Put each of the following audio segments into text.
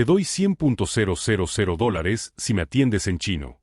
Te doy $100,000 si me atiendes en chino.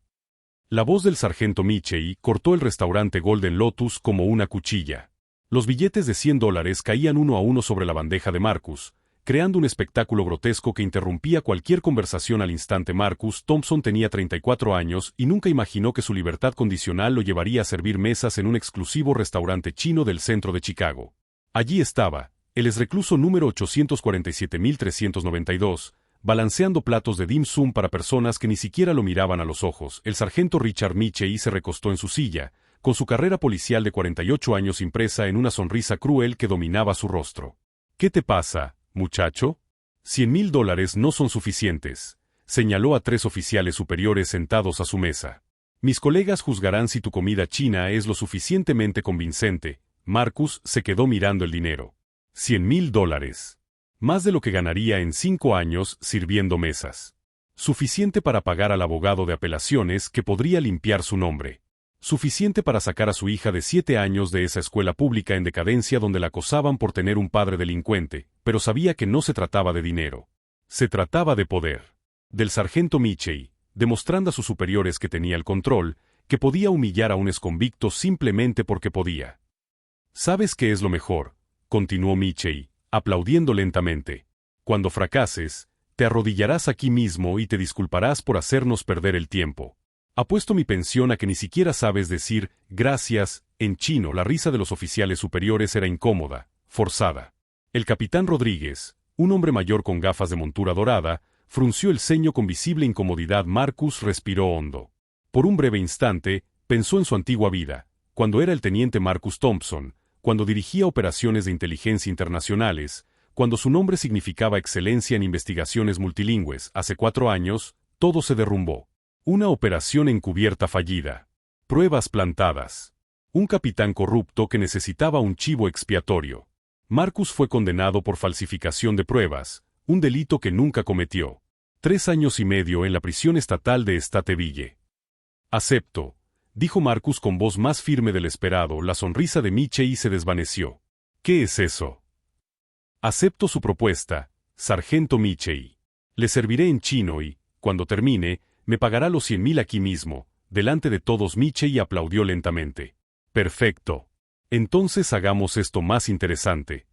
La voz del sargento Michei cortó el restaurante Golden Lotus como una cuchilla. Los billetes de $100 caían uno a uno sobre la bandeja de Marcus, creando un espectáculo grotesco que interrumpía cualquier conversación al instante. Marcus Thompson tenía 34 años y nunca imaginó que su libertad condicional lo llevaría a servir mesas en un exclusivo restaurante chino del centro de Chicago. Allí estaba, el exrecluso número 847.392, balanceando platos de dim sum para personas que ni siquiera lo miraban a los ojos. El sargento Richard Michei se recostó en su silla, con su carrera policial de 48 años impresa en una sonrisa cruel que dominaba su rostro. ¿Qué te pasa, muchacho? $100,000 no son suficientes, señaló a 3 oficiales superiores sentados a su mesa. Mis colegas juzgarán si tu comida china es lo suficientemente convincente. Marcus se quedó mirando el dinero. $100,000. Más de lo que ganaría en 5 años sirviendo mesas. Suficiente para pagar al abogado de apelaciones que podría limpiar su nombre. Suficiente para sacar a su hija de 7 años de esa escuela pública en decadencia donde la acosaban por tener un padre delincuente, pero sabía que no se trataba de dinero. Se trataba de poder. Del sargento Michei, demostrando a sus superiores que tenía el control, que podía humillar a un exconvicto simplemente porque podía. ¿Sabes qué es lo mejor?, continuó Michei, aplaudiendo lentamente. Cuando fracases, te arrodillarás aquí mismo y te disculparás por hacernos perder el tiempo. Apuesto mi pensión a que ni siquiera sabes decir gracias en chino. La risa de los oficiales superiores era incómoda, forzada. El capitán Rodríguez, un hombre mayor con gafas de montura dorada, frunció el ceño con visible incomodidad. Marcus respiró hondo. Por un breve instante, pensó en su antigua vida, cuando era el teniente Marcus Thompson, cuando dirigía operaciones de inteligencia internacionales, cuando su nombre significaba excelencia en investigaciones multilingües. Hace 4 años, todo se derrumbó. Una operación encubierta fallida. Pruebas plantadas. Un capitán corrupto que necesitaba un chivo expiatorio. Marcus fue condenado por falsificación de pruebas, un delito que nunca cometió. 3 años y medio en la prisión estatal de Stateville. Acepto, dijo Marcus con voz más firme del esperado. La sonrisa de Michei se desvaneció. ¿Qué es eso? Acepto su propuesta, sargento Michei. Le serviré en chino y, cuando termine, me pagará los $100,000 aquí mismo. Delante de todos Michei aplaudió lentamente. Perfecto. Entonces hagamos esto más interesante.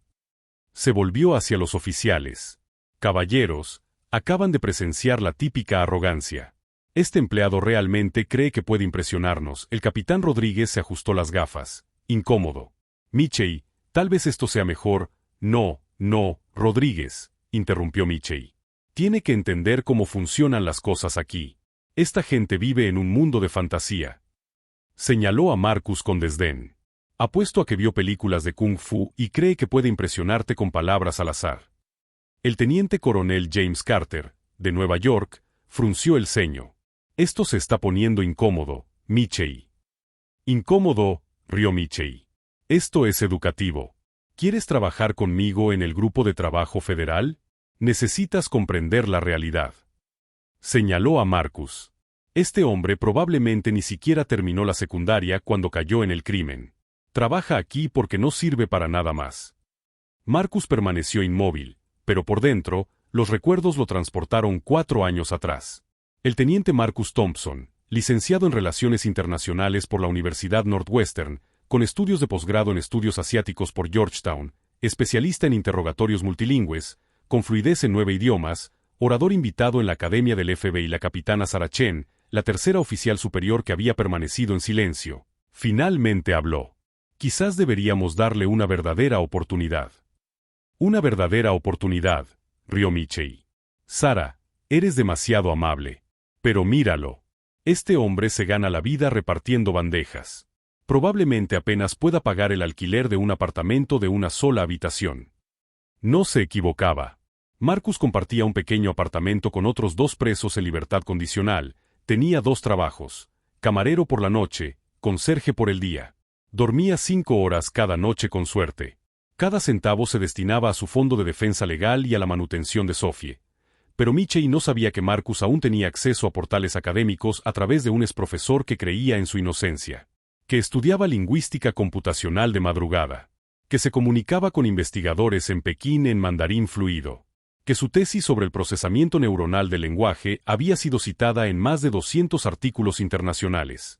Se volvió hacia los oficiales. Caballeros, acaban de presenciar la típica arrogancia. Este empleado realmente cree que puede impresionarnos. El capitán Rodríguez se ajustó las gafas. Incómodo. Michei, tal vez esto sea mejor. No, Rodríguez, interrumpió Michei. Tiene que entender cómo funcionan las cosas aquí. Esta gente vive en un mundo de fantasía. Señaló a Marcus con desdén. Apuesto a que vio películas de Kung Fu y cree que puede impresionarte con palabras al azar. El teniente coronel James Carter, de Nueva York, frunció el ceño. Esto se está poniendo incómodo, Michei. Incómodo, rió Michei. Esto es educativo. ¿Quieres trabajar conmigo en el grupo de trabajo federal? Necesitas comprender la realidad. Señaló a Marcus. Este hombre probablemente ni siquiera terminó la secundaria cuando cayó en el crimen. Trabaja aquí porque no sirve para nada más. Marcus permaneció inmóvil, pero por dentro, los recuerdos lo transportaron 4 años atrás. El teniente Marcus Thompson, licenciado en Relaciones Internacionales por la Universidad Northwestern, con estudios de posgrado en estudios asiáticos por Georgetown, especialista en interrogatorios multilingües, con fluidez en 9 idiomas, orador invitado en la Academia del FBI. La capitana Sarah Chen, la tercera oficial superior que había permanecido en silencio, finalmente habló. Quizás deberíamos darle una verdadera oportunidad. Una verdadera oportunidad, rió Michei. Sarah, eres demasiado amable. Pero míralo. Este hombre se gana la vida repartiendo bandejas. Probablemente apenas pueda pagar el alquiler de un apartamento de una sola habitación. No se equivocaba. Marcus compartía un pequeño apartamento con otros 2 presos en libertad condicional. Tenía 2 trabajos: camarero por la noche, conserje por el día. Dormía 5 horas cada noche con suerte. Cada centavo se destinaba a su fondo de defensa legal y a la manutención de Sophie. Pero Michei no sabía que Marcus aún tenía acceso a portales académicos a través de un exprofesor que creía en su inocencia, que estudiaba lingüística computacional de madrugada, que se comunicaba con investigadores en Pekín en mandarín fluido, que su tesis sobre el procesamiento neuronal del lenguaje había sido citada en más de 200 artículos internacionales.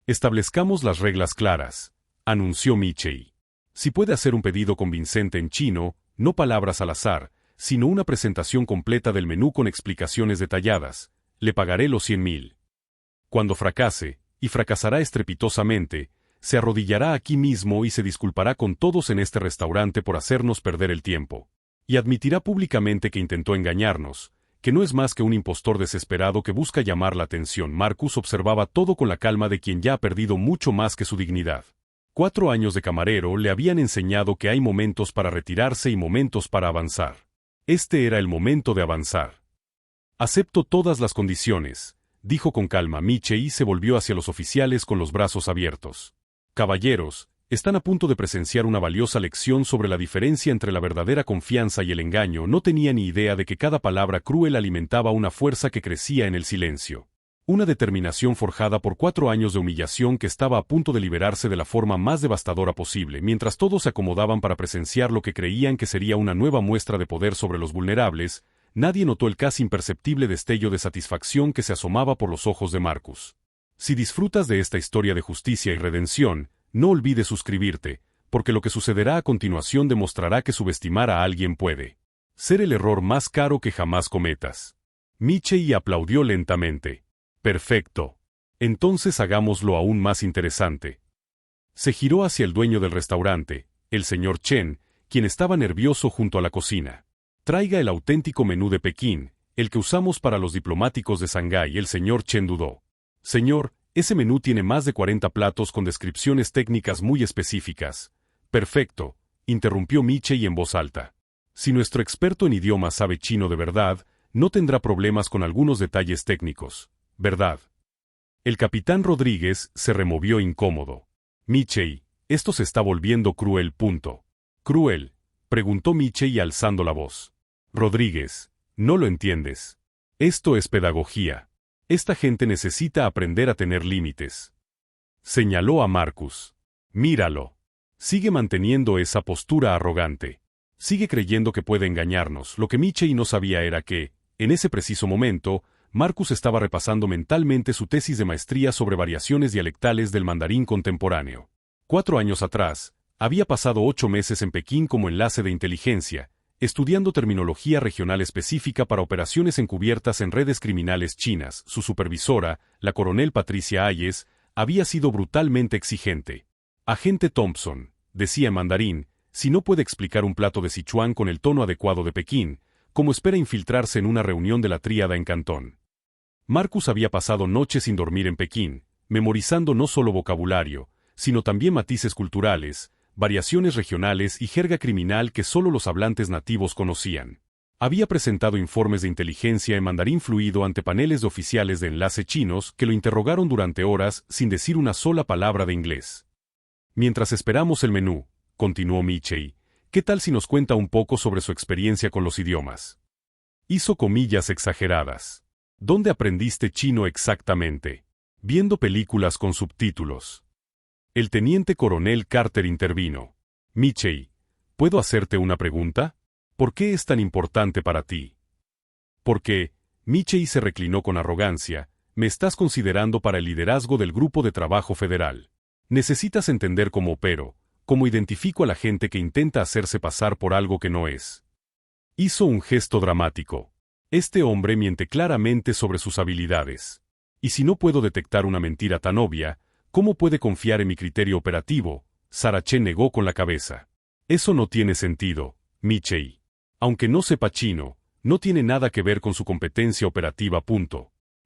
Establezcamos las reglas claras, anunció Michei. Si puede hacer un pedido convincente en chino, no palabras al azar, sino una presentación completa del menú con explicaciones detalladas, le pagaré los 100.000. Cuando fracase, y fracasará estrepitosamente, se arrodillará aquí mismo y se disculpará con todos en este restaurante por hacernos perder el tiempo. Y admitirá públicamente que intentó engañarnos, que no es más que un impostor desesperado que busca llamar la atención. Marcus observaba todo con la calma de quien ya ha perdido mucho más que su dignidad. 4 años de camarero le habían enseñado que hay momentos para retirarse y momentos para avanzar. Este era el momento de avanzar. Acepto todas las condiciones, dijo con calma Michei y se volvió hacia los oficiales con los brazos abiertos. Caballeros, están a punto de presenciar una valiosa lección sobre la diferencia entre la verdadera confianza y el engaño. No tenía ni idea de que cada palabra cruel alimentaba una fuerza que crecía en el silencio. Una determinación forjada por 4 años de humillación que estaba a punto de liberarse de la forma más devastadora posible, mientras todos se acomodaban para presenciar lo que creían que sería una nueva muestra de poder sobre los vulnerables. Nadie notó el casi imperceptible destello de satisfacción que se asomaba por los ojos de Marcus. Si disfrutas de esta historia de justicia y redención, no olvides suscribirte, porque lo que sucederá a continuación demostrará que subestimar a alguien puede ser el error más caro que jamás cometas. Michei aplaudió lentamente. Perfecto. Entonces hagámoslo aún más interesante. Se giró hacia el dueño del restaurante, el señor Chen, quien estaba nervioso junto a la cocina. Traiga el auténtico menú de Pekín, el que usamos para los diplomáticos de Shanghái. El señor Chen dudó. Señor, ese menú tiene más de 40 platos con descripciones técnicas muy específicas. Perfecto, interrumpió Michei en voz alta. Si nuestro experto en idiomas sabe chino de verdad, no tendrá problemas con algunos detalles técnicos, ¿verdad? El capitán Rodríguez se removió incómodo. Michei, esto se está volviendo cruel. ¿Cruel?, preguntó Michei alzando la voz. Rodríguez, no lo entiendes. Esto es pedagogía. Esta gente necesita aprender a tener límites. Señaló a Marcus. Míralo. Sigue manteniendo esa postura arrogante. Sigue creyendo que puede engañarnos. Lo que Michei no sabía era que, en ese preciso momento, Marcus estaba repasando mentalmente su tesis de maestría sobre variaciones dialectales del mandarín contemporáneo. 4 años atrás, había pasado 8 meses en Pekín como enlace de inteligencia, estudiando terminología regional específica para operaciones encubiertas en redes criminales chinas. Su supervisora, la coronel Patricia Hayes, había sido brutalmente exigente. Agente Thompson, decía en mandarín, si no puede explicar un plato de Sichuan con el tono adecuado de Pekín, ¿cómo espera infiltrarse en una reunión de la tríada en Cantón? Marcus había pasado noches sin dormir en Pekín, memorizando no solo vocabulario, sino también matices culturales, variaciones regionales y jerga criminal que solo los hablantes nativos conocían. Había presentado informes de inteligencia en mandarín fluido ante paneles de oficiales de enlace chinos que lo interrogaron durante horas sin decir una sola palabra de inglés. Mientras esperamos el menú, continuó Michei, ¿qué tal si nos cuenta un poco sobre su experiencia con los idiomas? Hizo comillas exageradas. ¿Dónde aprendiste chino exactamente? Viendo películas con subtítulos. El teniente coronel Carter intervino. Michei, ¿puedo hacerte una pregunta? ¿Por qué es tan importante para ti? Porque, Michei se reclinó con arrogancia, me estás considerando para el liderazgo del Grupo de Trabajo Federal. Necesitas entender cómo opero, cómo identifico a la gente que intenta hacerse pasar por algo que no es. Hizo un gesto dramático. Este hombre miente claramente sobre sus habilidades. Y si no puedo detectar una mentira tan obvia, ¿cómo puede confiar en mi criterio operativo? Sarah Chen negó con la cabeza. Eso no tiene sentido, Michei. Aunque no sepa chino, no tiene nada que ver con su competencia operativa.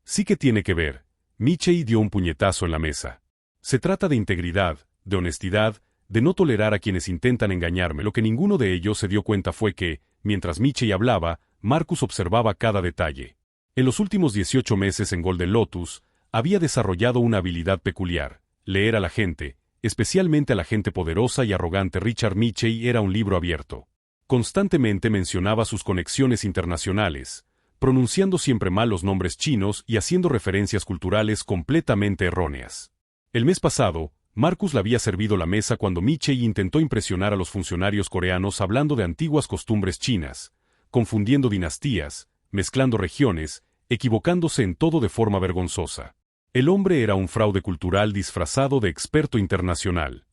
Sí que tiene que ver. Michei dio un puñetazo en la mesa. Se trata de integridad, de honestidad, de no tolerar a quienes intentan engañarme. Lo que ninguno de ellos se dio cuenta fue que, mientras Michei hablaba, Marcus observaba cada detalle. En los últimos 18 meses en Golden Lotus, había desarrollado una habilidad peculiar, leer a la gente, especialmente a la gente poderosa y arrogante. Richard Michei era un libro abierto. Constantemente mencionaba sus conexiones internacionales, pronunciando siempre mal los nombres chinos y haciendo referencias culturales completamente erróneas. El mes pasado, Marcus le había servido la mesa cuando Michei intentó impresionar a los funcionarios coreanos hablando de antiguas costumbres chinas, confundiendo dinastías, mezclando regiones, equivocándose en todo de forma vergonzosa. El hombre era un fraude cultural disfrazado de experto internacional.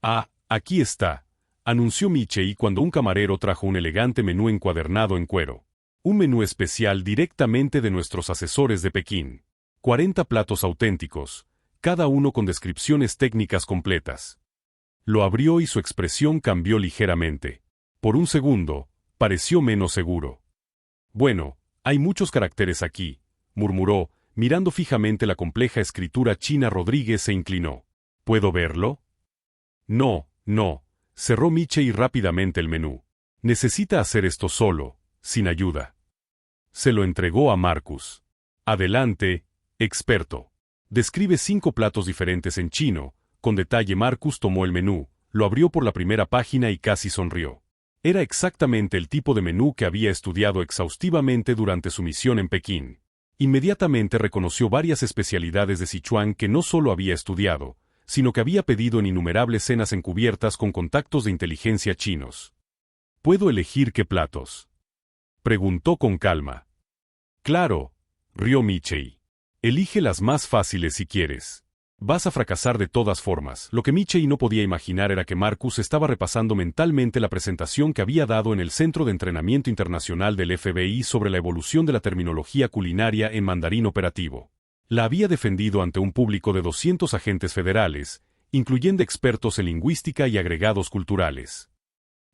«Ah, aquí está», anunció Michei cuando un camarero trajo un elegante menú encuadernado en cuero. Un menú especial directamente de nuestros asesores de Pekín. 40 platos auténticos, cada uno con descripciones técnicas completas. Lo abrió y su expresión cambió ligeramente. Por un segundo, pareció menos seguro. «Bueno, hay muchos caracteres aquí», murmuró, mirando fijamente la compleja escritura china. Rodríguez se inclinó. «¿Puedo verlo?» «No, no», cerró Michei rápidamente el menú. «Necesita hacer esto solo, sin ayuda». Se lo entregó a Marcus. «Adelante, experto. Describe 5 platos diferentes en chino». Con detalle. Marcus tomó el menú, lo abrió por la primera página y casi sonrió. Era exactamente el tipo de menú que había estudiado exhaustivamente durante su misión en Pekín. Inmediatamente reconoció varias especialidades de Sichuan que no solo había estudiado, sino que había pedido en innumerables cenas encubiertas con contactos de inteligencia chinos. «¿Puedo elegir qué platos?», preguntó con calma. «Claro», rió Michei. «Elige las más fáciles si quieres. Vas a fracasar de todas formas». Lo que Michei no podía imaginar era que Marcus estaba repasando mentalmente la presentación que había dado en el Centro de Entrenamiento Internacional del FBI sobre la evolución de la terminología culinaria en mandarín operativo. La había defendido ante un público de 200 agentes federales, incluyendo expertos en lingüística y agregados culturales.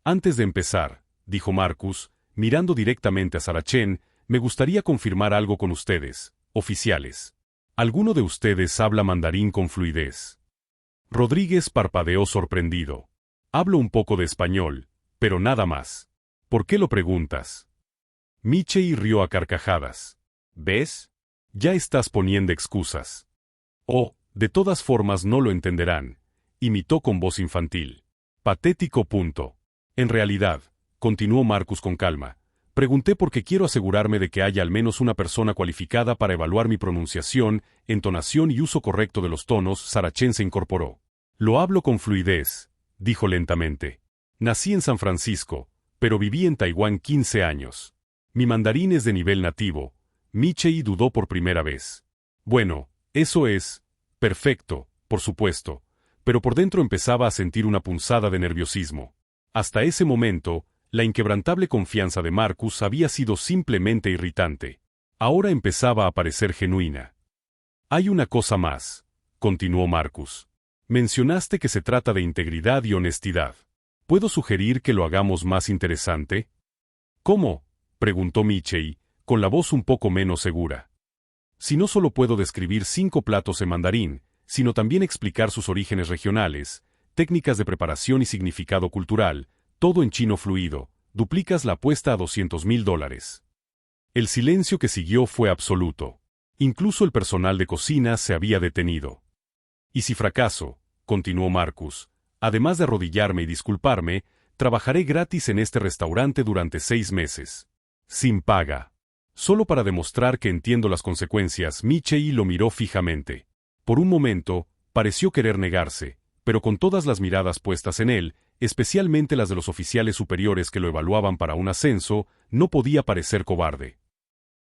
«Antes de empezar», dijo Marcus, mirando directamente a Sarachén, «me gustaría confirmar algo con ustedes, oficiales. ¿Alguno de ustedes habla mandarín con fluidez?». Rodríguez parpadeó sorprendido. «Hablo un poco de español, pero nada más». «¿Por qué lo preguntas?». Michei rió a carcajadas. «¿Ves? Ya estás poniendo excusas». «Oh, de todas formas no lo entenderán», imitó con voz infantil. «Patético punto. En realidad», continuó Marcus con calma, «pregunté porque quiero asegurarme de que haya al menos una persona cualificada para evaluar mi pronunciación, entonación y uso correcto de los tonos». Sarachén se incorporó. «Lo hablo con fluidez», dijo lentamente. «Nací en San Francisco, pero viví en Taiwán 15 años. Mi mandarín es de nivel nativo». Michei dudó por primera vez. «Bueno, eso es perfecto, por supuesto», pero por dentro empezaba a sentir una punzada de nerviosismo. Hasta ese momento, la inquebrantable confianza de Marcus había sido simplemente irritante. Ahora empezaba a parecer genuina. «Hay una cosa más», continuó Marcus. «Mencionaste que se trata de integridad y honestidad. ¿Puedo sugerir que lo hagamos más interesante?». «¿Cómo?», preguntó Michei, con la voz un poco menos segura. «Si no solo puedo describir 5 platos en mandarín, sino también explicar sus orígenes regionales, técnicas de preparación y significado cultural, todo en chino fluido, duplicas la apuesta a $200,000. El silencio que siguió fue absoluto. Incluso el personal de cocina se había detenido. «Y si fracaso», continuó Marcus, «además de arrodillarme y disculparme, trabajaré gratis en este restaurante durante 6 meses. Sin paga. Solo para demostrar que entiendo las consecuencias». Michei lo miró fijamente. Por un momento, pareció querer negarse, pero con todas las miradas puestas en él, especialmente las de los oficiales superiores que lo evaluaban para un ascenso, no podía parecer cobarde.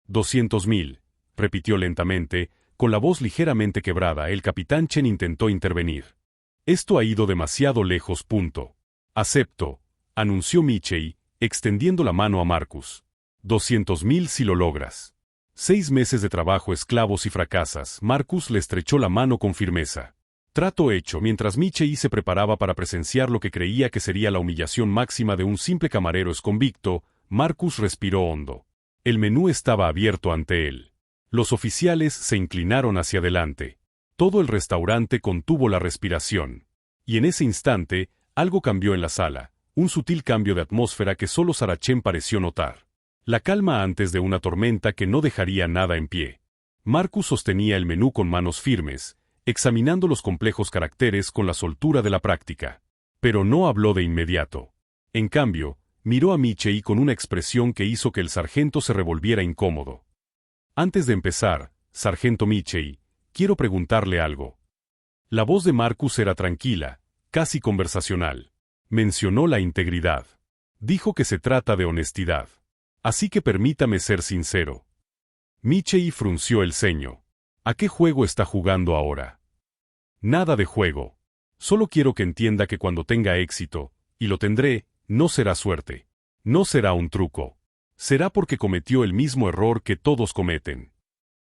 «$200,000», repitió lentamente, con la voz ligeramente quebrada. El capitán Chen intentó intervenir. «Esto ha ido demasiado lejos. Acepto», anunció Michei, extendiendo la mano a Marcus. «$200,000 si lo logras». 6 meses de trabajo esclavo si fracasas. Marcus le estrechó la mano con firmeza. Trato hecho. Mientras Michei se preparaba para presenciar lo que creía que sería la humillación máxima de un simple camarero exconvicto, Marcus respiró hondo. El menú estaba abierto ante él. Los oficiales se inclinaron hacia adelante. Todo el restaurante contuvo la respiración. Y en ese instante, algo cambió en la sala, un sutil cambio de atmósfera que solo Sarachén pareció notar. La calma antes de una tormenta que no dejaría nada en pie. Marcus sostenía el menú con manos firmes, examinando los complejos caracteres con la soltura de la práctica. Pero no habló de inmediato. En cambio, miró a Michei con una expresión que hizo que el sargento se revolviera incómodo. «Antes de empezar, sargento Michei, quiero preguntarle algo». La voz de Marcus era tranquila, casi conversacional. Mencionó la integridad. Dijo que se trata de honestidad. Así que permítame ser sincero. Michei frunció el ceño. ¿A qué juego está jugando ahora? Nada de juego. Solo quiero que entienda que cuando tenga éxito, y lo tendré, no será suerte. No será un truco. Será porque cometió el mismo error que todos cometen.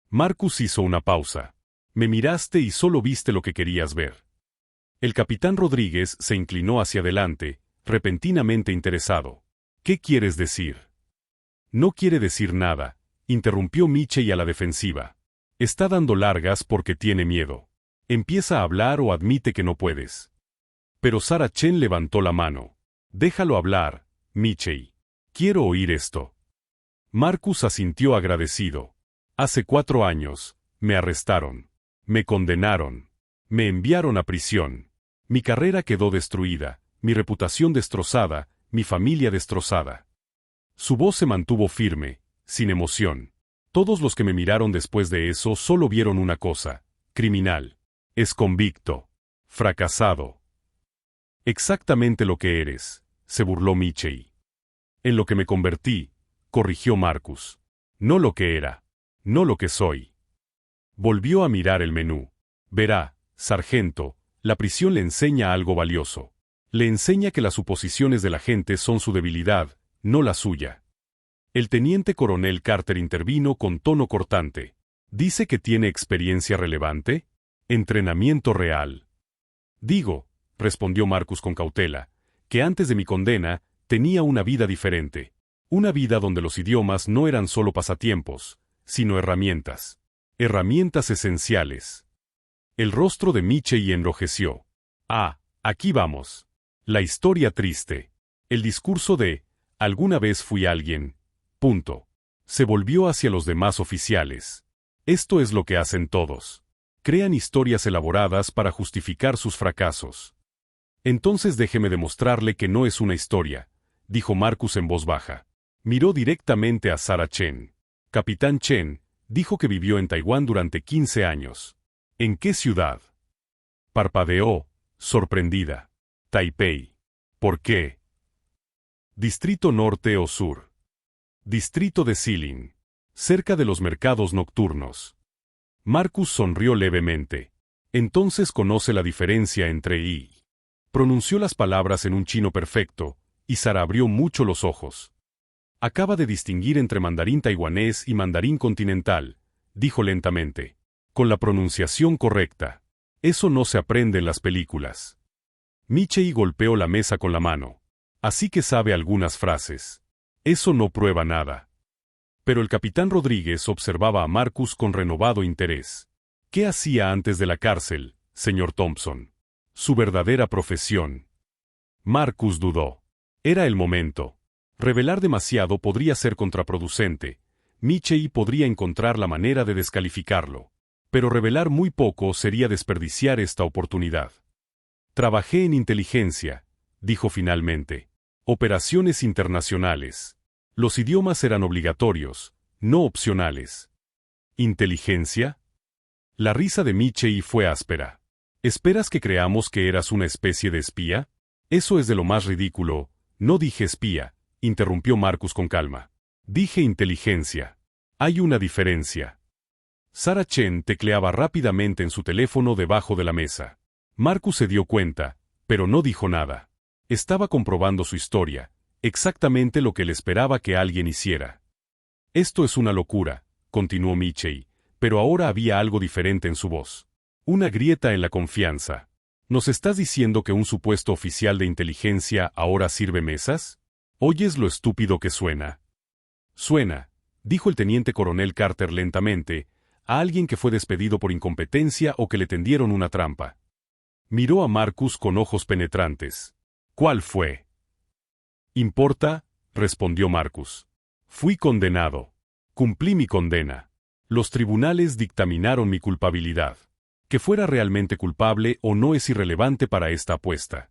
Marcus hizo una pausa. Me miraste y solo viste lo que querías ver. El capitán Rodríguez se inclinó hacia adelante, repentinamente interesado. ¿Qué quieres decir? No quiere decir nada, interrumpió Michei a la defensiva. Está dando largas porque tiene miedo. Empieza a hablar o admite que no puedes. Pero Sarah Chen levantó la mano. Déjalo hablar, Michei. Quiero oír esto. Marcus asintió agradecido. Hace 4 años, me arrestaron. Me condenaron. Me enviaron a prisión. Mi carrera quedó destruida, mi reputación destrozada, mi familia destrozada. Su voz se mantuvo firme, sin emoción. Todos los que me miraron después de eso solo vieron una cosa: criminal. Es convicto. Fracasado. Exactamente lo que eres, se burló Michei. En lo que me convertí, corrigió Marcus. No lo que era. No lo que soy. Volvió a mirar el menú. Verá, sargento, la prisión le enseña algo valioso. Le enseña que las suposiciones de la gente son su debilidad, no la suya. El teniente coronel Carter intervino con tono cortante. ¿Dice que tiene experiencia relevante? Entrenamiento real. Digo, respondió Marcus con cautela, que antes de mi condena, tenía una vida diferente. Una vida donde los idiomas no eran solo pasatiempos, sino herramientas. Herramientas esenciales. El rostro de Michei enrojeció. Ah, aquí vamos. La historia triste. El discurso de, alguna vez fui alguien. Punto. Se volvió hacia los demás oficiales. Esto es lo que hacen todos. Crean historias elaboradas para justificar sus fracasos. Entonces déjeme demostrarle que no es una historia, dijo Marcus en voz baja. Miró directamente a Sarah Chen. Capitán Chen, dijo que vivió en Taiwán durante 15 años. ¿En qué ciudad? Parpadeó, sorprendida. Taipei. ¿Por qué? Distrito Norte o Sur. Distrito de Xilin. Cerca de los mercados nocturnos. Marcus sonrió levemente. Entonces conoce la diferencia entre y. Pronunció las palabras en un chino perfecto, y Sarah abrió mucho los ojos. Acaba de distinguir entre mandarín taiwanés y mandarín continental, dijo lentamente. Con la pronunciación correcta. Eso no se aprende en las películas. Michei golpeó la mesa con la mano. Así que sabe algunas frases. Eso no prueba nada. Pero el capitán Rodríguez observaba a Marcus con renovado interés. ¿Qué hacía antes de la cárcel, señor Thompson? Su verdadera profesión. Marcus dudó. Era el momento. Revelar demasiado podría ser contraproducente. Michei podría encontrar la manera de descalificarlo. Pero revelar muy poco sería desperdiciar esta oportunidad. Trabajé en inteligencia, dijo finalmente. Operaciones internacionales. Los idiomas eran obligatorios, no opcionales. ¿Inteligencia? La risa de Michei fue áspera. ¿Esperas que creamos que eras una especie de espía? Eso es de lo más ridículo. No dije espía, interrumpió Marcus con calma. Dije inteligencia. Hay una diferencia. Sarah Chen tecleaba rápidamente en su teléfono debajo de la mesa. Marcus se dio cuenta, pero no dijo nada. Estaba comprobando su historia, exactamente lo que él esperaba que alguien hiciera. Esto es una locura, continuó Michei, pero ahora había algo diferente en su voz. Una grieta en la confianza. ¿Nos estás diciendo que un supuesto oficial de inteligencia ahora sirve mesas? ¿Oyes lo estúpido que suena? Suena, dijo el teniente coronel Carter lentamente, a alguien que fue despedido por incompetencia o que le tendieron una trampa. Miró a Marcus con ojos penetrantes. ¿Cuál fue? ¿Importa? Respondió Marcus. Fui condenado. Cumplí mi condena. Los tribunales dictaminaron mi culpabilidad. Que fuera realmente culpable o no es irrelevante para esta apuesta.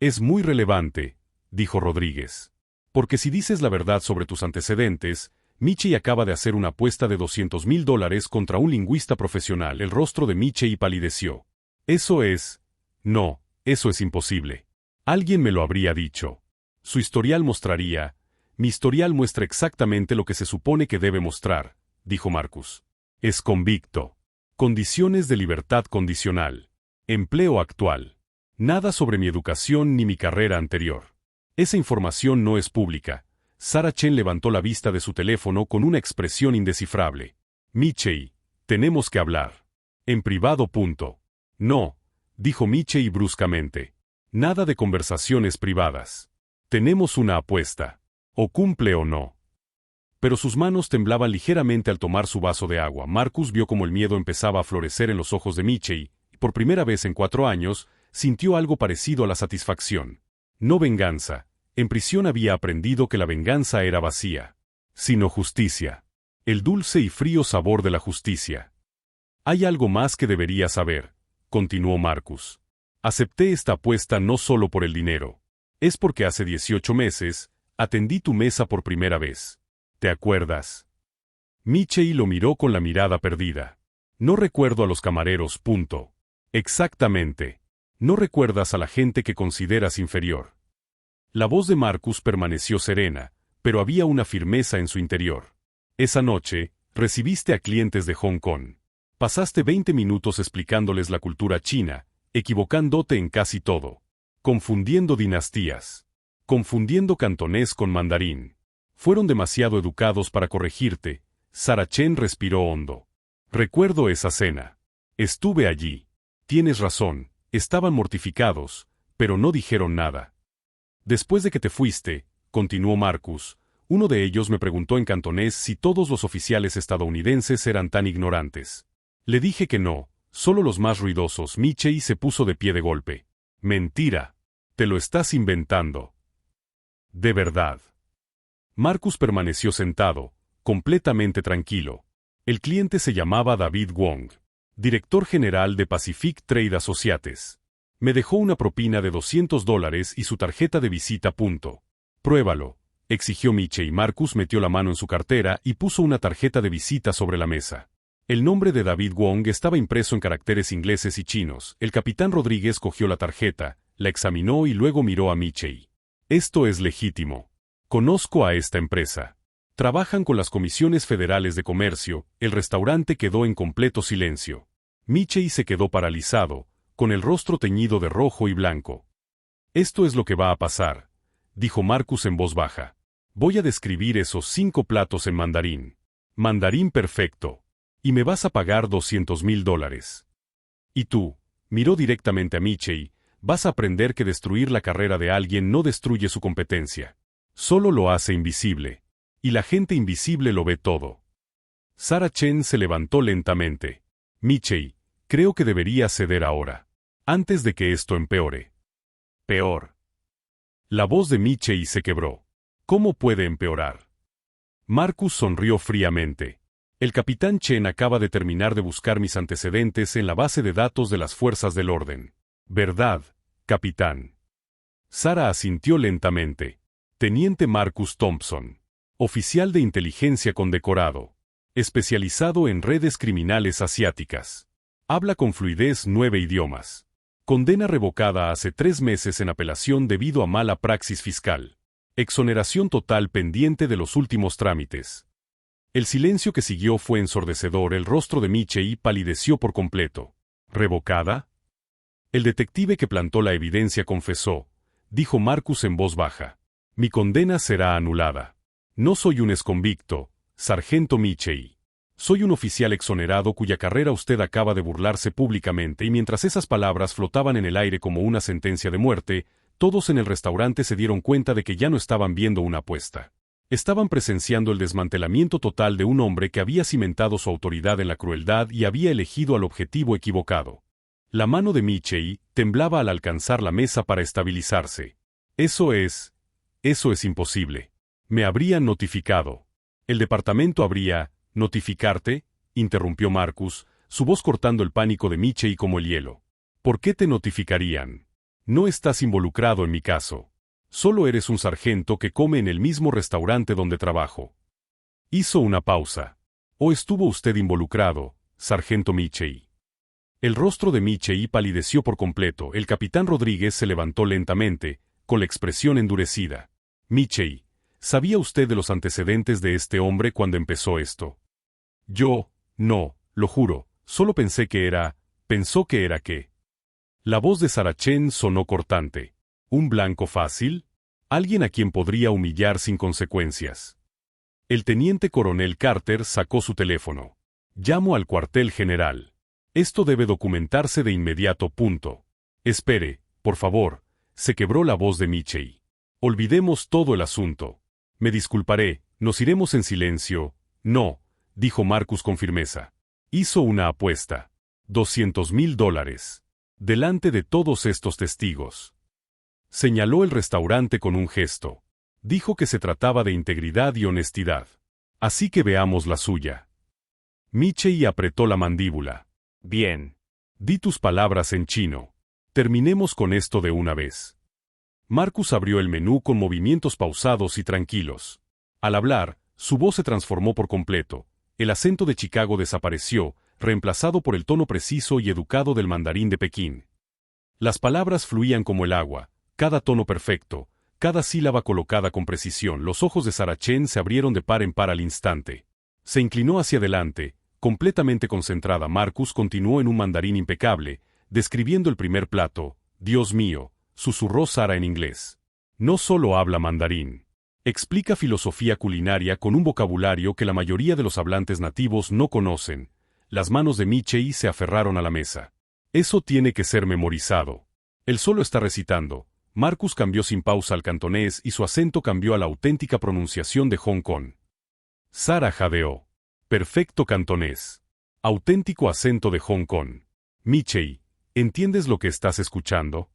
Es muy relevante, dijo Rodríguez. Porque si dices la verdad sobre tus antecedentes, Michei acaba de hacer una apuesta de $200,000 contra un lingüista profesional. El rostro de Michei palideció. Eso es... No, eso es imposible. Alguien me lo habría dicho. Su historial mostraría... Mi historial muestra exactamente lo que se supone que debe mostrar, dijo Marcus. Es convicto. Condiciones de libertad condicional. Empleo actual. Nada sobre mi educación ni mi carrera anterior. Esa información no es pública. Sarah Chen levantó la vista de su teléfono con una expresión indescifrable. Michei, tenemos que hablar. En privado. No, dijo Michei bruscamente. Nada de conversaciones privadas. Tenemos una apuesta. O cumple o no. Pero sus manos temblaban ligeramente al tomar su vaso de agua. Marcus vio cómo el miedo empezaba a florecer en los ojos de Michei, y por primera vez en 4 años, sintió algo parecido a la satisfacción. No venganza. En prisión había aprendido que la venganza era vacía. Sino justicia. El dulce y frío sabor de la justicia. Hay algo más que debería saber, continuó Marcus. Acepté esta apuesta no solo por el dinero. Es porque hace 18 meses, atendí tu mesa por primera vez. ¿Te acuerdas? Michei lo miró con la mirada perdida. No recuerdo a los camareros. Exactamente. No recuerdas a la gente que consideras inferior. La voz de Marcus permaneció serena, pero había una firmeza en su interior. Esa noche, recibiste a clientes de Hong Kong. Pasaste 20 minutos explicándoles la cultura china, equivocándote en casi todo. Confundiendo dinastías. Confundiendo cantonés con mandarín. Fueron demasiado educados para corregirte. Sarah Chen respiró hondo. Recuerdo esa cena. Estuve allí. Tienes razón, estaban mortificados, pero no dijeron nada. Después de que te fuiste, continuó Marcus, uno de ellos me preguntó en cantonés si todos los oficiales estadounidenses eran tan ignorantes. Le dije que no, solo los más ruidosos. Michei se puso de pie de golpe. Mentira. Te lo estás inventando. De verdad. Marcus permaneció sentado, completamente tranquilo. El cliente se llamaba David Wong, director general de Pacific Trade Associates. Me dejó una propina de $200 y su tarjeta de visita. Pruébalo, exigió Michei. Marcus metió la mano en su cartera y puso una tarjeta de visita sobre la mesa. El nombre de David Wong estaba impreso en caracteres ingleses y chinos. El capitán Rodríguez cogió la tarjeta, la examinó y luego miró a Michei. Esto es legítimo. Conozco a esta empresa. Trabajan con las comisiones federales de comercio. El restaurante quedó en completo silencio. Michei se quedó paralizado, con el rostro teñido de rojo y blanco. Esto es lo que va a pasar, dijo Marcus en voz baja. Voy a describir esos 5 platos en mandarín. Mandarín perfecto. Y me vas a pagar $200,000. Y tú, miró directamente a Michei, vas a aprender que destruir la carrera de alguien no destruye su competencia. Solo lo hace invisible. Y la gente invisible lo ve todo. Sarah Chen se levantó lentamente. Michei, creo que debería ceder ahora. Antes de que esto empeore. Peor. La voz de Michei se quebró. ¿Cómo puede empeorar? Marcus sonrió fríamente. El capitán Chen acaba de terminar de buscar mis antecedentes en la base de datos de las fuerzas del orden. ¿Verdad, capitán? Sarah asintió lentamente. Teniente Marcus Thompson. Oficial de inteligencia condecorado. Especializado en redes criminales asiáticas. Habla con fluidez 9 idiomas. Condena revocada hace 3 meses en apelación debido a mala praxis fiscal. Exoneración total pendiente de los últimos trámites. El silencio que siguió fue ensordecedor. El rostro de Michei palideció por completo. ¿Revocada? El detective que plantó la evidencia confesó, dijo Marcus en voz baja. Mi condena será anulada. No soy un exconvicto, sargento Michei. Soy un oficial exonerado cuya carrera usted acaba de burlarse públicamente. Y mientras esas palabras flotaban en el aire como una sentencia de muerte, todos en el restaurante se dieron cuenta de que ya no estaban viendo una apuesta. Estaban presenciando el desmantelamiento total de un hombre que había cimentado su autoridad en la crueldad y había elegido al objetivo equivocado. La mano de Michei temblaba al alcanzar la mesa para estabilizarse. Eso es imposible. Me habrían notificado. El departamento habría... ¿Notificarte? Interrumpió Marcus, su voz cortando el pánico de Michei como el hielo. ¿Por qué te notificarían? No estás involucrado en mi caso. Solo eres un sargento que come en el mismo restaurante donde trabajo. Hizo una pausa. ¿O estuvo usted involucrado, sargento Michei? El rostro de Michei palideció por completo. El capitán Rodríguez se levantó lentamente, con la expresión endurecida. Michei, ¿Sabía usted de los antecedentes de este hombre cuando empezó esto? Yo, no, lo juro, solo pensó que era qué. La voz de Sarachén sonó cortante. ¿Un blanco fácil? Alguien a quien podría humillar sin consecuencias. El teniente coronel Carter sacó su teléfono. Llamo al cuartel general. Esto debe documentarse de inmediato. Espere, por favor, se quebró la voz de Michey. Olvidemos todo el asunto. Me disculparé, nos iremos en silencio. No, dijo Marcus con firmeza. Hizo una apuesta. $200,000. Delante de todos estos testigos. Señaló el restaurante con un gesto. Dijo que se trataba de integridad y honestidad. Así que veamos la suya. Michey apretó la mandíbula. Bien. Di tus palabras en chino. Terminemos con esto de una vez. Marcus abrió el menú con movimientos pausados y tranquilos. Al hablar, su voz se transformó por completo. El acento de Chicago desapareció, reemplazado por el tono preciso y educado del mandarín de Pekín. Las palabras fluían como el agua, cada tono perfecto, cada sílaba colocada con precisión. Los ojos de Sarachén se abrieron de par en par al instante. Se inclinó hacia adelante, completamente concentrada. Marcus continuó en un mandarín impecable, describiendo el primer plato. Dios mío, susurró Sara en inglés. No solo habla mandarín. Explica filosofía culinaria con un vocabulario que la mayoría de los hablantes nativos no conocen. Las manos de Michey se aferraron a la mesa. Eso tiene que ser memorizado. Él solo está recitando. Marcus cambió sin pausa al cantonés y su acento cambió a la auténtica pronunciación de Hong Kong. Sara jadeó. Perfecto cantonés. Auténtico acento de Hong Kong. Michey, ¿entiendes lo que estás escuchando?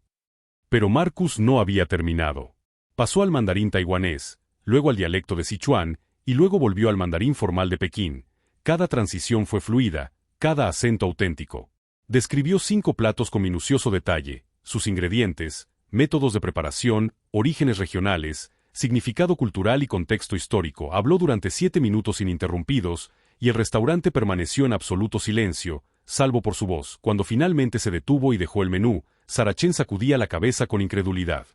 Pero Marcus no había terminado. Pasó al mandarín taiwanés, luego al dialecto de Sichuan, y luego volvió al mandarín formal de Pekín. Cada transición fue fluida, cada acento auténtico. Describió 5 platos con minucioso detalle, sus ingredientes, métodos de preparación, orígenes regionales, significado cultural y contexto histórico. Habló durante 7 minutos ininterrumpidos, y el restaurante permaneció en absoluto silencio, salvo por su voz. Cuando finalmente se detuvo y dejó el menú, Sarachén sacudía la cabeza con incredulidad.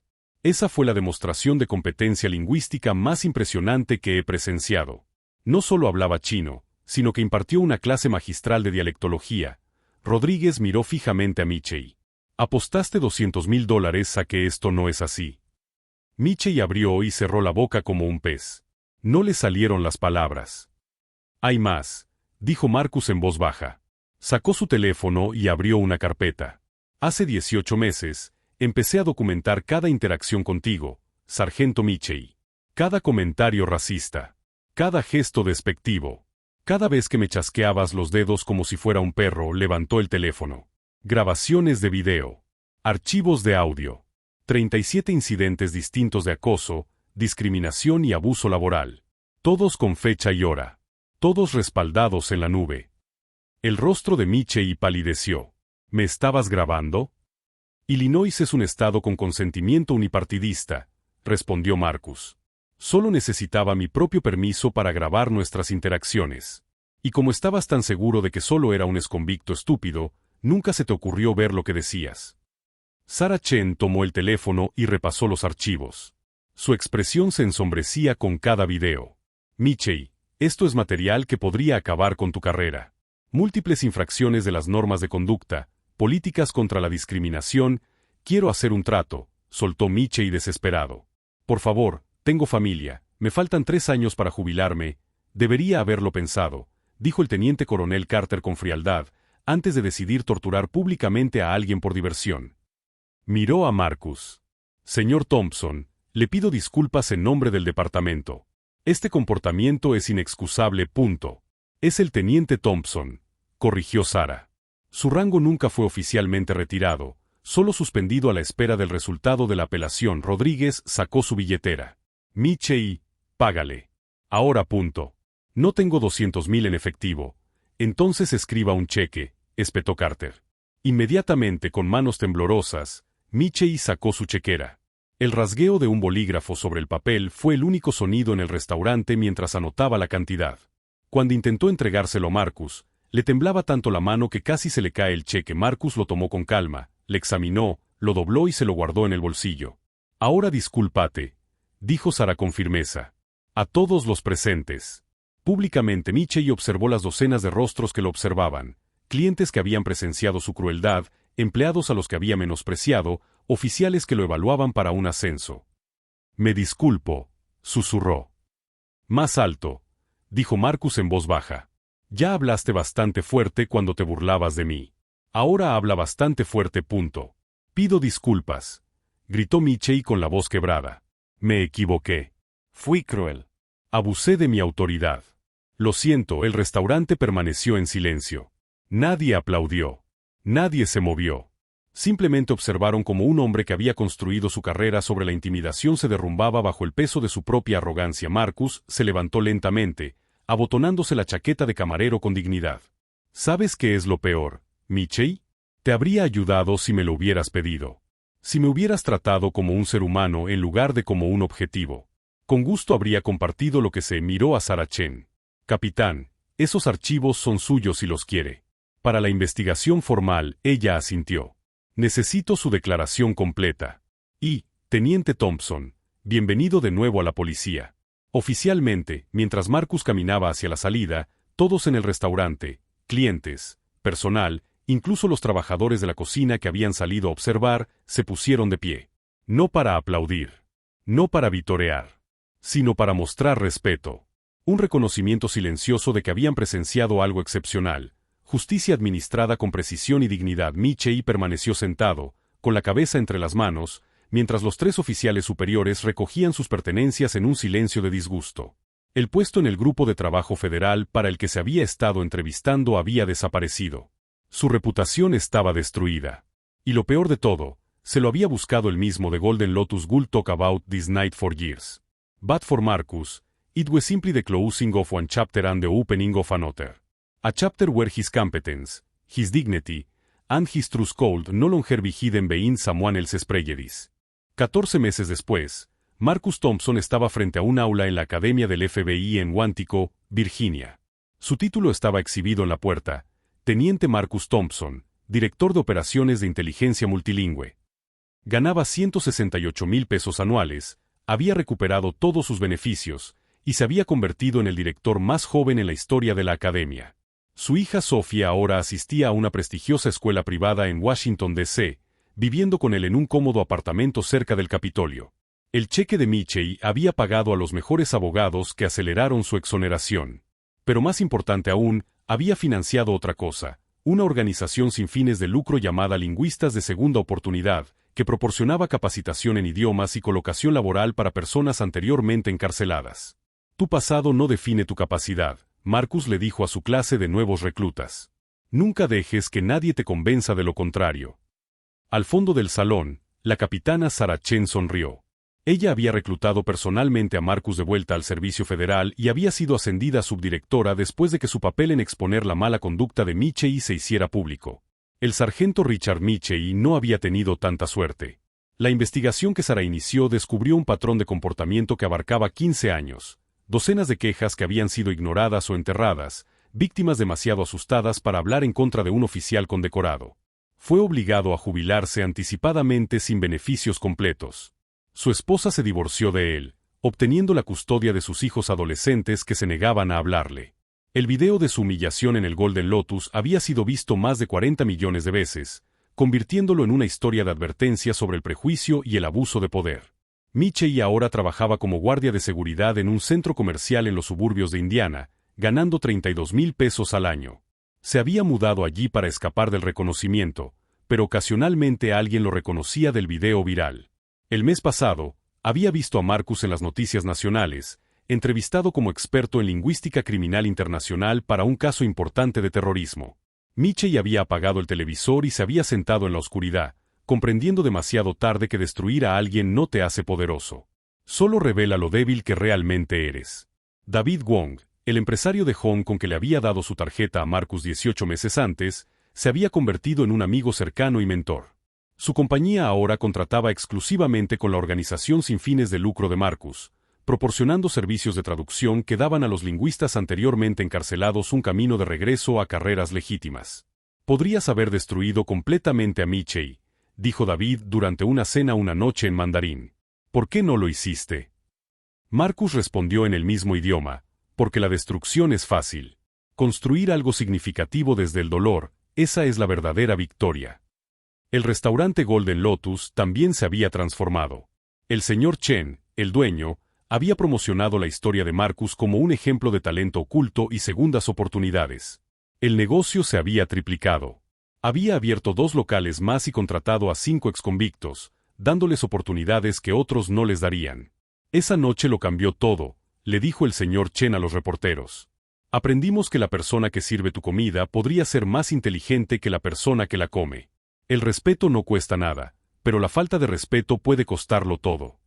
Esa fue la demostración de competencia lingüística más impresionante que he presenciado. No solo hablaba chino, sino que impartió una clase magistral de dialectología. Rodríguez miró fijamente a Michey. ¿Apostaste $200,000 a que esto no es así? Michey abrió y cerró la boca como un pez. No le salieron las palabras. Hay más, dijo Marcus en voz baja. Sacó su teléfono y abrió una carpeta. Hace 18 meses, empecé a documentar cada interacción contigo, sargento Michey. Cada comentario racista. Cada gesto despectivo. Cada vez que me chasqueabas los dedos como si fuera un perro. Levantó el teléfono. Grabaciones de video. Archivos de audio. 37 incidentes distintos de acoso, discriminación y abuso laboral. Todos con fecha y hora. Todos respaldados en la nube. El rostro de Michey palideció. ¿Me estabas grabando? Illinois es un estado con consentimiento unipartidista, respondió Marcus. Solo necesitaba mi propio permiso para grabar nuestras interacciones. Y como estabas tan seguro de que solo era un exconvicto estúpido, nunca se te ocurrió ver lo que decías. Sarachén tomó el teléfono y repasó los archivos. Su expresión se ensombrecía con cada video. Michey, esto es material que podría acabar con tu carrera. Múltiples infracciones de las normas de conducta, políticas contra la discriminación. Quiero hacer un trato, soltó Michey desesperado. Por favor, tengo familia, me faltan 3 años para jubilarme. Debería haberlo pensado, dijo el teniente coronel Carter con frialdad, antes de decidir torturar públicamente a alguien por diversión. Miró a Marcus. Señor Thompson, le pido disculpas en nombre del departamento. Este comportamiento es inexcusable. Es el teniente Thompson, corrigió Sara. Su rango nunca fue oficialmente retirado, solo suspendido a la espera del resultado de la apelación. Rodríguez sacó su billetera. Michey, págale. Ahora. No tengo 200,000 en efectivo. Entonces escriba un cheque, espetó Carter. Inmediatamente, con manos temblorosas, Michey sacó su chequera. El rasgueo de un bolígrafo sobre el papel fue el único sonido en el restaurante mientras anotaba la cantidad. Cuando intentó entregárselo a Marcus, le temblaba tanto la mano que casi se le cae el cheque. Marcus lo tomó con calma, le examinó, lo dobló y se lo guardó en el bolsillo. Ahora discúlpate, dijo Sara con firmeza. A todos los presentes. Públicamente Michei observó las docenas de rostros que lo observaban, clientes que habían presenciado su crueldad, empleados a los que había menospreciado, oficiales que lo evaluaban para un ascenso. «Me disculpo», susurró. «Más alto», dijo Marcus en voz baja. «Ya hablaste bastante fuerte cuando te burlabas de mí. Ahora habla bastante fuerte. Pido disculpas», gritó Michei con la voz quebrada. «Me equivoqué. Fui cruel. Abusé de mi autoridad. Lo siento». El restaurante permaneció en silencio. Nadie aplaudió. Nadie se movió. Simplemente observaron como un hombre que había construido su carrera sobre la intimidación se derrumbaba bajo el peso de su propia arrogancia. Marcus se levantó lentamente, abotonándose la chaqueta de camarero con dignidad. «¿Sabes qué es lo peor, Michei? Te habría ayudado si me lo hubieras pedido. Si me hubieras tratado como un ser humano en lugar de como un objetivo. Con gusto habría compartido lo que se miró a Sarah Chen. Capitán, esos archivos son suyos si los quiere. Para la investigación formal, ella asintió. Necesito su declaración completa. Y, Teniente Thompson, bienvenido de nuevo a la policía. Oficialmente, mientras Marcus caminaba hacia la salida, todos en el restaurante, clientes, personal, incluso los trabajadores de la cocina que habían salido a observar, se pusieron de pie. No para aplaudir. No para vitorear. Sino para mostrar respeto. Un reconocimiento silencioso de que habían presenciado algo excepcional. Justicia administrada con precisión y dignidad. Michei permaneció sentado, con la cabeza entre las manos, mientras los tres oficiales superiores recogían sus pertenencias en un silencio de disgusto. El puesto en el grupo de trabajo federal para el que se había estado entrevistando había desaparecido. Su reputación estaba destruida. Y lo peor de todo, se lo había buscado el mismo de Golden Lotus. We'll talk about this night for years. But for Marcus, it was simply the closing of one chapter and the opening of another. A chapter where his competence, his dignity, and his true could no longer be hidden behind someone else's prejudice. 14 meses después, Marcus Thompson estaba frente a un aula en la Academia del FBI en Quantico, Virginia. Su título estaba exhibido en la puerta: Teniente Marcus Thompson, director de operaciones de inteligencia multilingüe. Ganaba $168,000 anuales, había recuperado todos sus beneficios, y se había convertido en el director más joven en la historia de la academia. Su hija Sofía ahora asistía a una prestigiosa escuela privada en Washington, D.C., viviendo con él en un cómodo apartamento cerca del Capitolio. El cheque de Michei había pagado a los mejores abogados que aceleraron su exoneración. Pero más importante aún, había financiado otra cosa, una organización sin fines de lucro llamada Lingüistas de Segunda Oportunidad, que proporcionaba capacitación en idiomas y colocación laboral para personas anteriormente encarceladas. Tu pasado no define tu capacidad, Marcus le dijo a su clase de nuevos reclutas. Nunca dejes que nadie te convenza de lo contrario. Al fondo del salón, la capitana Sarah Chen sonrió. Ella había reclutado personalmente a Marcus de vuelta al servicio federal y había sido ascendida a subdirectora después de que su papel en exponer la mala conducta de Michei se hiciera público. El sargento Richard Michei no había tenido tanta suerte. La investigación que Sarah inició descubrió un patrón de comportamiento que abarcaba 15 años, docenas de quejas que habían sido ignoradas o enterradas, víctimas demasiado asustadas para hablar en contra de un oficial condecorado. Fue obligado a jubilarse anticipadamente sin beneficios completos. Su esposa se divorció de él, obteniendo la custodia de sus hijos adolescentes que se negaban a hablarle. El video de su humillación en el Golden Lotus había sido visto más de 40 millones de veces, convirtiéndolo en una historia de advertencia sobre el prejuicio y el abuso de poder. Michei ahora trabajaba como guardia de seguridad en un centro comercial en los suburbios de Indiana, ganando $32,000 al año. Se había mudado allí para escapar del reconocimiento, pero ocasionalmente alguien lo reconocía del video viral. El mes pasado, había visto a Marcus en las noticias nacionales, entrevistado como experto en lingüística criminal internacional para un caso importante de terrorismo. Michei había apagado el televisor y se había sentado en la oscuridad, comprendiendo demasiado tarde que destruir a alguien no te hace poderoso. Solo revela lo débil que realmente eres. David Wong, el empresario de Hong Kong que le había dado su tarjeta a Marcus 18 meses antes, se había convertido en un amigo cercano y mentor. Su compañía ahora contrataba exclusivamente con la organización sin fines de lucro de Marcus, proporcionando servicios de traducción que daban a los lingüistas anteriormente encarcelados un camino de regreso a carreras legítimas. Podrías haber destruido completamente a Michei, dijo David durante una cena una noche en mandarín. ¿Por qué no lo hiciste? Marcus respondió en el mismo idioma, porque la destrucción es fácil. Construir algo significativo desde el dolor, esa es la verdadera victoria. El restaurante Golden Lotus también se había transformado. El señor Chen, el dueño, había promocionado la historia de Marcus como un ejemplo de talento oculto y segundas oportunidades. El negocio se había triplicado. Había abierto 2 locales más y contratado a 5 exconvictos, dándoles oportunidades que otros no les darían. Esa noche lo cambió todo, le dijo el señor Chen a los reporteros. Aprendimos que la persona que sirve tu comida podría ser más inteligente que la persona que la come. El respeto no cuesta nada, pero la falta de respeto puede costarlo todo.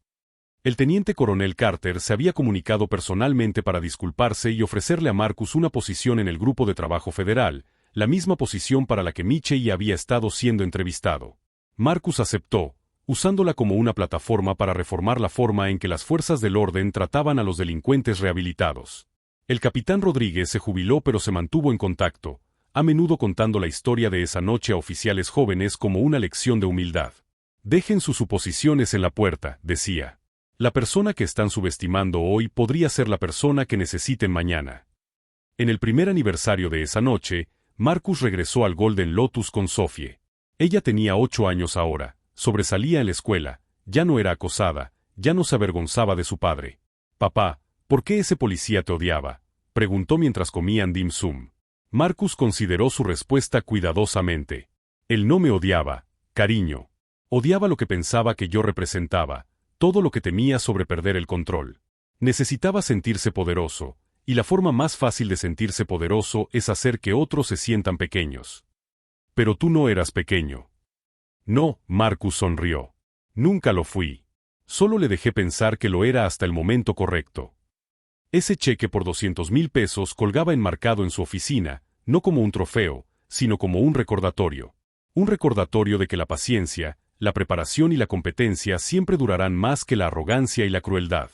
El teniente coronel Carter se había comunicado personalmente para disculparse y ofrecerle a Marcus una posición en el Grupo de Trabajo Federal, la misma posición para la que Michei había estado siendo entrevistado. Marcus aceptó, usándola como una plataforma para reformar la forma en que las fuerzas del orden trataban a los delincuentes rehabilitados. El capitán Rodríguez se jubiló pero se mantuvo en contacto, a menudo contando la historia de esa noche a oficiales jóvenes como una lección de humildad. Dejen sus suposiciones en la puerta, decía. La persona que están subestimando hoy podría ser la persona que necesiten mañana. En el primer aniversario de esa noche, Marcus regresó al Golden Lotus con Sophie. Ella tenía 8 años ahora, sobresalía en la escuela, ya no era acosada, ya no se avergonzaba de su padre. Papá, ¿por qué ese policía te odiaba?, preguntó mientras comían dim sum. Marcus consideró su respuesta cuidadosamente. Él no me odiaba, cariño. Odiaba lo que pensaba que yo representaba, todo lo que temía sobre perder el control. Necesitaba sentirse poderoso, y la forma más fácil de sentirse poderoso es hacer que otros se sientan pequeños. Pero tú no eras pequeño. No, Marcus sonrió. Nunca lo fui. Solo le dejé pensar que lo era hasta el momento correcto. Ese cheque por 200,000 pesos colgaba enmarcado en su oficina, no como un trofeo, sino como un recordatorio. Un recordatorio de que la paciencia, la preparación y la competencia siempre durarán más que la arrogancia y la crueldad.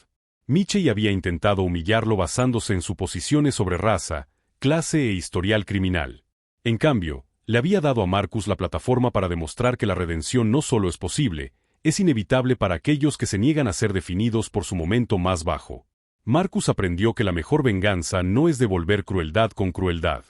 Michei había intentado humillarlo basándose en suposiciones sobre raza, clase e historial criminal. En cambio, le había dado a Marcus la plataforma para demostrar que la redención no solo es posible, es inevitable para aquellos que se niegan a ser definidos por su momento más bajo. Marcus aprendió que la mejor venganza no es devolver crueldad con crueldad.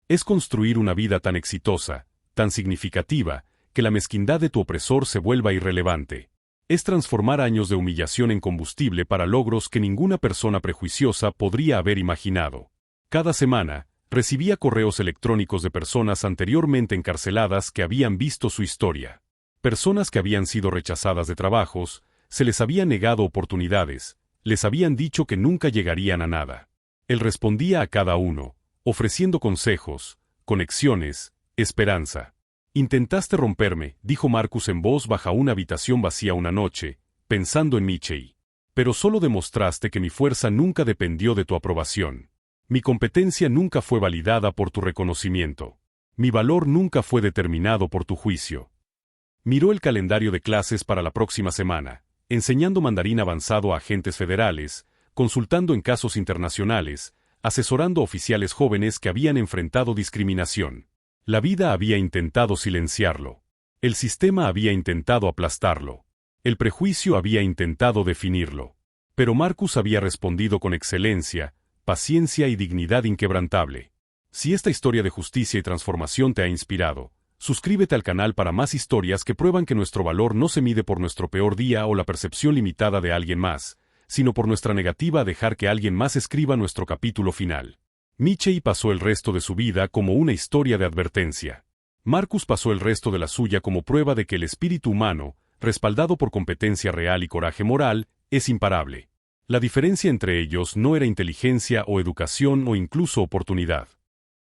Es construir una vida tan exitosa, tan significativa, que la mezquindad de tu opresor se vuelva irrelevante. Es transformar años de humillación en combustible para logros que ninguna persona prejuiciosa podría haber imaginado. Cada semana, recibía correos electrónicos de personas anteriormente encarceladas que habían visto su historia. Personas que habían sido rechazadas de trabajos, se les había negado oportunidades, les habían dicho que nunca llegarían a nada. Él respondía a cada uno, ofreciendo consejos, conexiones, esperanza. Intentaste romperme, dijo Marcus en voz baja una habitación vacía una noche, pensando en Michei. Pero solo demostraste que mi fuerza nunca dependió de tu aprobación. Mi competencia nunca fue validada por tu reconocimiento. Mi valor nunca fue determinado por tu juicio. Miró el calendario de clases para la próxima semana, enseñando mandarín avanzado a agentes federales, consultando en casos internacionales, asesorando a oficiales jóvenes que habían enfrentado discriminación. La vida había intentado silenciarlo. El sistema había intentado aplastarlo. El prejuicio había intentado definirlo. Pero Marcus había respondido con excelencia, paciencia y dignidad inquebrantable. Si esta historia de justicia y transformación te ha inspirado, suscríbete al canal para más historias que prueban que nuestro valor no se mide por nuestro peor día o la percepción limitada de alguien más, sino por nuestra negativa a dejar que alguien más escriba nuestro capítulo final. Michei pasó el resto de su vida como una historia de advertencia. Marcus pasó el resto de la suya como prueba de que el espíritu humano, respaldado por competencia real y coraje moral, es imparable. La diferencia entre ellos no era inteligencia o educación o incluso oportunidad.